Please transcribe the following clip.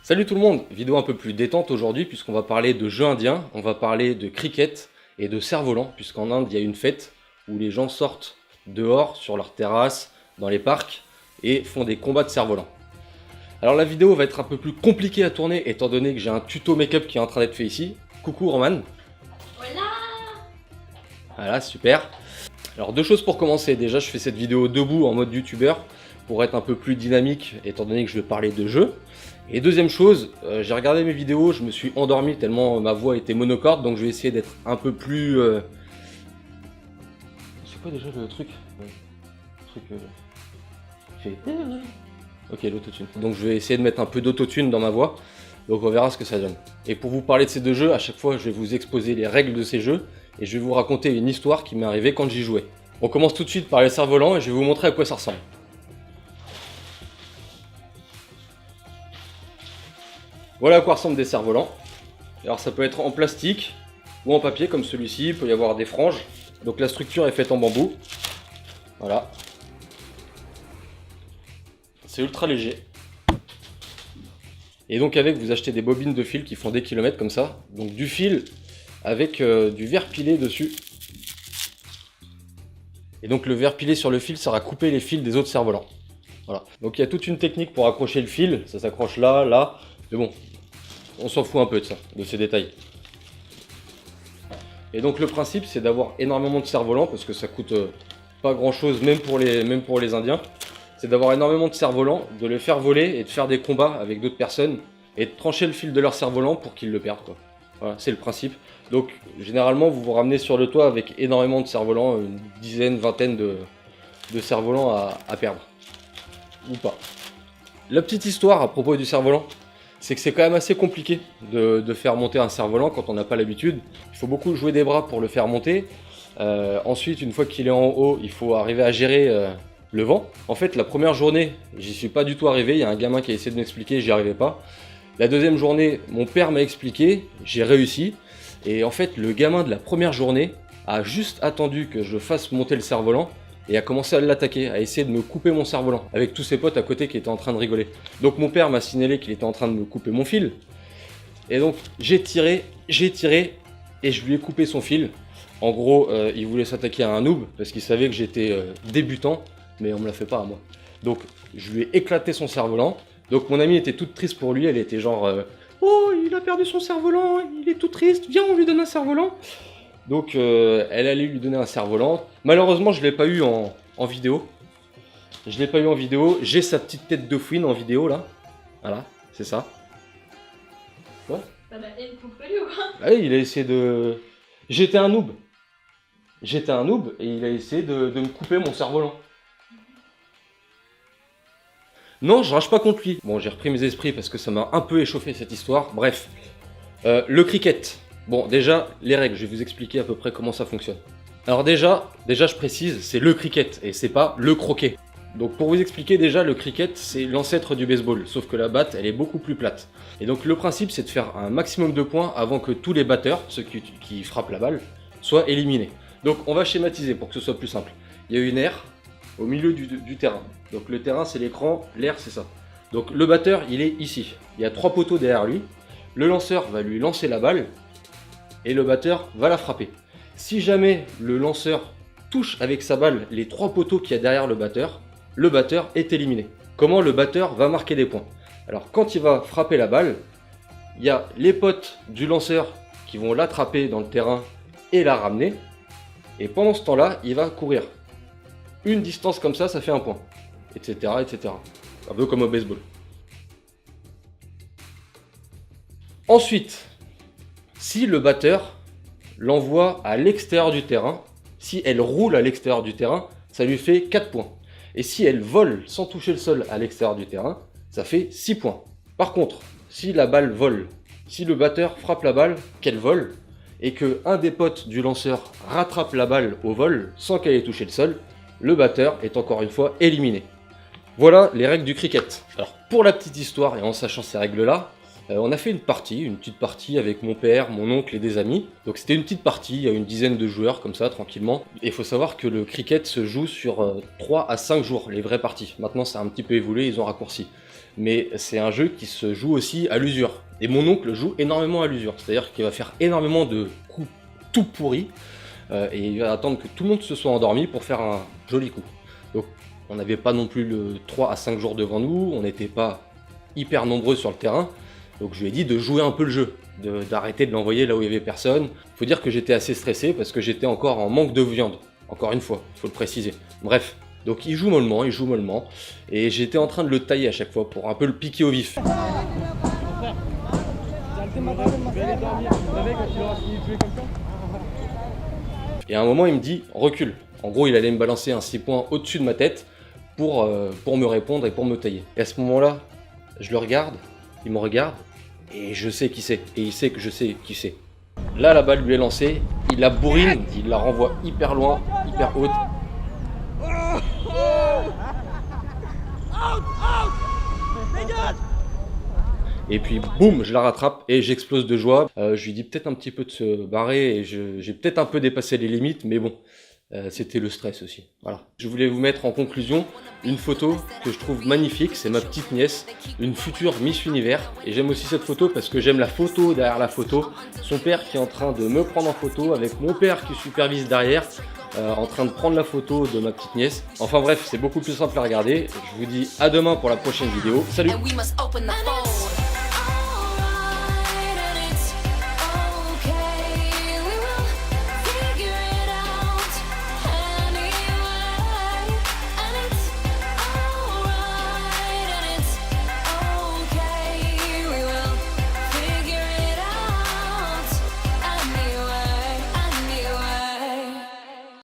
Salut tout le monde, vidéo un peu plus détente aujourd'hui puisqu'on va parler de jeux indiens, on va parler de cricket et de cerf-volant puisqu'en Inde il y a une fête où les gens sortent dehors sur leurs terrasses, dans les parcs et font des combats de cerf-volant. Alors la vidéo va être un peu plus compliquée à tourner étant donné que j'ai un tuto make-up qui est en train d'être fait ici. Coucou Roman. Voilà, super. Alors deux choses pour commencer, déjà je fais cette vidéo debout en mode youtubeur pour être un peu plus dynamique étant donné que je vais parler de jeux. Et deuxième chose, j'ai regardé mes vidéos, je me suis endormi tellement ma voix était monocorde, donc je vais essayer d'être un peu plus... C'est quoi déjà le truc fait... Ok, l'autotune. Donc je vais essayer de mettre un peu d'autotune dans ma voix, donc on verra ce que ça donne. Et pour vous parler de ces deux jeux, à chaque fois je vais vous exposer les règles de ces jeux, et je vais vous raconter une histoire qui m'est arrivée quand j'y jouais. On commence tout de suite par les cerfs-volants, et je vais vous montrer à quoi ça ressemble. Voilà à quoi ressemblent des cerfs-volants. Alors ça peut être en plastique ou en papier comme celui-ci, il peut y avoir des franges. Donc la structure est faite en bambou. Voilà. C'est ultra léger. Et donc avec, vous achetez des bobines de fil qui font des kilomètres comme ça. Donc du fil avec du verre pilé dessus. Et donc le verre pilé sur le fil sert à couper les fils des autres cerfs-volants. Voilà. Donc il y a toute une technique pour accrocher le fil. Ça s'accroche là, là. Mais bon, on s'en fout un peu de ça, de ces détails. Et donc le principe c'est d'avoir énormément de cerfs-volants parce que ça coûte pas grand chose même pour les Indiens. C'est d'avoir énormément de cerfs-volants, de les faire voler et de faire des combats avec d'autres personnes et de trancher le fil de leur cerf-volant pour qu'ils le perdent, quoi. Voilà, c'est le principe. Donc généralement vous vous ramenez sur le toit avec énormément de cerfs-volants, une dizaine, vingtaine de cerfs-volants à perdre. Ou pas. La petite histoire à propos du cerf-volant, c'est que c'est quand même assez compliqué de faire monter un cerf-volant quand on n'a pas l'habitude. Il faut beaucoup jouer des bras pour le faire monter. Ensuite, une fois qu'il est en haut, il faut arriver à gérer le vent. En fait, la première journée, j'y suis pas du tout arrivé. Il y a un gamin qui a essayé de m'expliquer, j'y arrivais pas. La deuxième journée, mon père m'a expliqué, j'ai réussi. Et en fait, le gamin de la première journée a juste attendu que je fasse monter le cerf-volant et a commencé à l'attaquer, à essayer de me couper mon cerf-volant, avec tous ses potes à côté qui étaient en train de rigoler. Donc mon père m'a signalé qu'il était en train de me couper mon fil, et donc j'ai tiré, et je lui ai coupé son fil. En gros, il voulait s'attaquer à un noob, parce qu'il savait que j'étais débutant, mais on me l'a fait pas à moi. Donc je lui ai éclaté son cerf-volant, donc mon amie était toute triste pour lui, elle était genre oh, il a perdu son cerf-volant, il est tout triste, viens on lui donne un cerf-volant. Donc elle allait lui donner un cerf-volant. Malheureusement je ne l'ai pas eu en vidéo. Je l'ai pas eu en vidéo. J'ai sa petite tête de fouine en vidéo là. Voilà, c'est ça. Quoi? T'as la haine contre lui ou quoi? Ah oui, il a essayé de... J'étais un noob. J'étais un noob et il a essayé de me couper mon cerf-volant. Non, je rage pas contre lui. Bon, j'ai repris mes esprits parce que ça m'a un peu échauffé cette histoire. Bref. Le cricket. Bon, déjà, les règles, je vais vous expliquer à peu près comment ça fonctionne. Alors déjà je précise, c'est le cricket et c'est pas le croquet. Donc pour vous expliquer déjà, le cricket, c'est l'ancêtre du baseball, sauf que la batte, elle est beaucoup plus plate. Et donc le principe, c'est de faire un maximum de points avant que tous les batteurs, ceux qui frappent la balle, soient éliminés. Donc on va schématiser pour que ce soit plus simple. Il y a une aire au milieu du terrain. Donc le terrain, c'est l'écran, l'air, c'est ça. Donc le batteur, il est ici. Il y a 3 poteaux derrière lui. Le lanceur va lui lancer la balle. Et le batteur va la frapper. Si jamais le lanceur touche avec sa balle les 3 poteaux qu'il y a derrière le batteur est éliminé. Comment le batteur va marquer des points? Alors quand il va frapper la balle, il y a les potes du lanceur qui vont l'attraper dans le terrain et la ramener. Et pendant ce temps-là, il va courir. Une distance comme ça fait un point. Etc. etc. Un peu comme au baseball. Ensuite, si le batteur l'envoie à l'extérieur du terrain, si elle roule à l'extérieur du terrain, ça lui fait 4 points. Et si elle vole sans toucher le sol à l'extérieur du terrain, ça fait 6 points. Par contre, si la balle vole, si le batteur frappe la balle, qu'elle vole, et que un des potes du lanceur rattrape la balle au vol sans qu'elle ait touché le sol, le batteur est encore une fois éliminé. Voilà les règles du cricket. Alors pour la petite histoire et en sachant ces règles là, On a fait une petite partie avec mon père, mon oncle et des amis. Donc c'était une petite partie, il y a une dizaine de joueurs comme ça, tranquillement. Et il faut savoir que le cricket se joue sur 3 à 5 jours, les vraies parties. Maintenant ça a un petit peu évolué, ils ont raccourci. Mais c'est un jeu qui se joue aussi à l'usure. Et mon oncle joue énormément à l'usure, c'est-à-dire qu'il va faire énormément de coups tout pourris. Et il va attendre que tout le monde se soit endormi pour faire un joli coup. Donc on n'avait pas non plus le 3 à 5 jours devant nous, on n'était pas hyper nombreux sur le terrain. Donc je lui ai dit de jouer un peu le jeu, d'arrêter de l'envoyer là où il y avait personne. Faut dire que j'étais assez stressé parce que j'étais encore en manque de viande. Encore une fois, il faut le préciser. Bref, donc il joue mollement, et j'étais en train de le tailler à chaque fois pour un peu le piquer au vif. Et à un moment il me dit recule. En gros il allait me balancer un 6 points au-dessus de ma tête pour me répondre et pour me tailler. Et à ce moment-là, je le regarde, il me regarde, et je sais qui c'est, et il sait que je sais qui c'est. Là, la balle lui est lancée, il la bourrine, il la renvoie hyper loin, hyper haute. Et puis boum, je la rattrape et j'explose de joie. Je lui dis peut-être un petit peu de se barrer et j'ai peut-être un peu dépassé les limites, mais bon, c'était le stress aussi. Voilà. Je voulais vous mettre en conclusion une photo que je trouve magnifique, c'est ma petite nièce, une future Miss Univers. Et j'aime aussi cette photo parce que j'aime la photo derrière la photo. Son père qui est en train de me prendre en photo avec mon père qui supervise derrière, en train de prendre la photo de ma petite nièce. Enfin bref, c'est beaucoup plus simple à regarder. Je vous dis à demain pour la prochaine vidéo. Salut!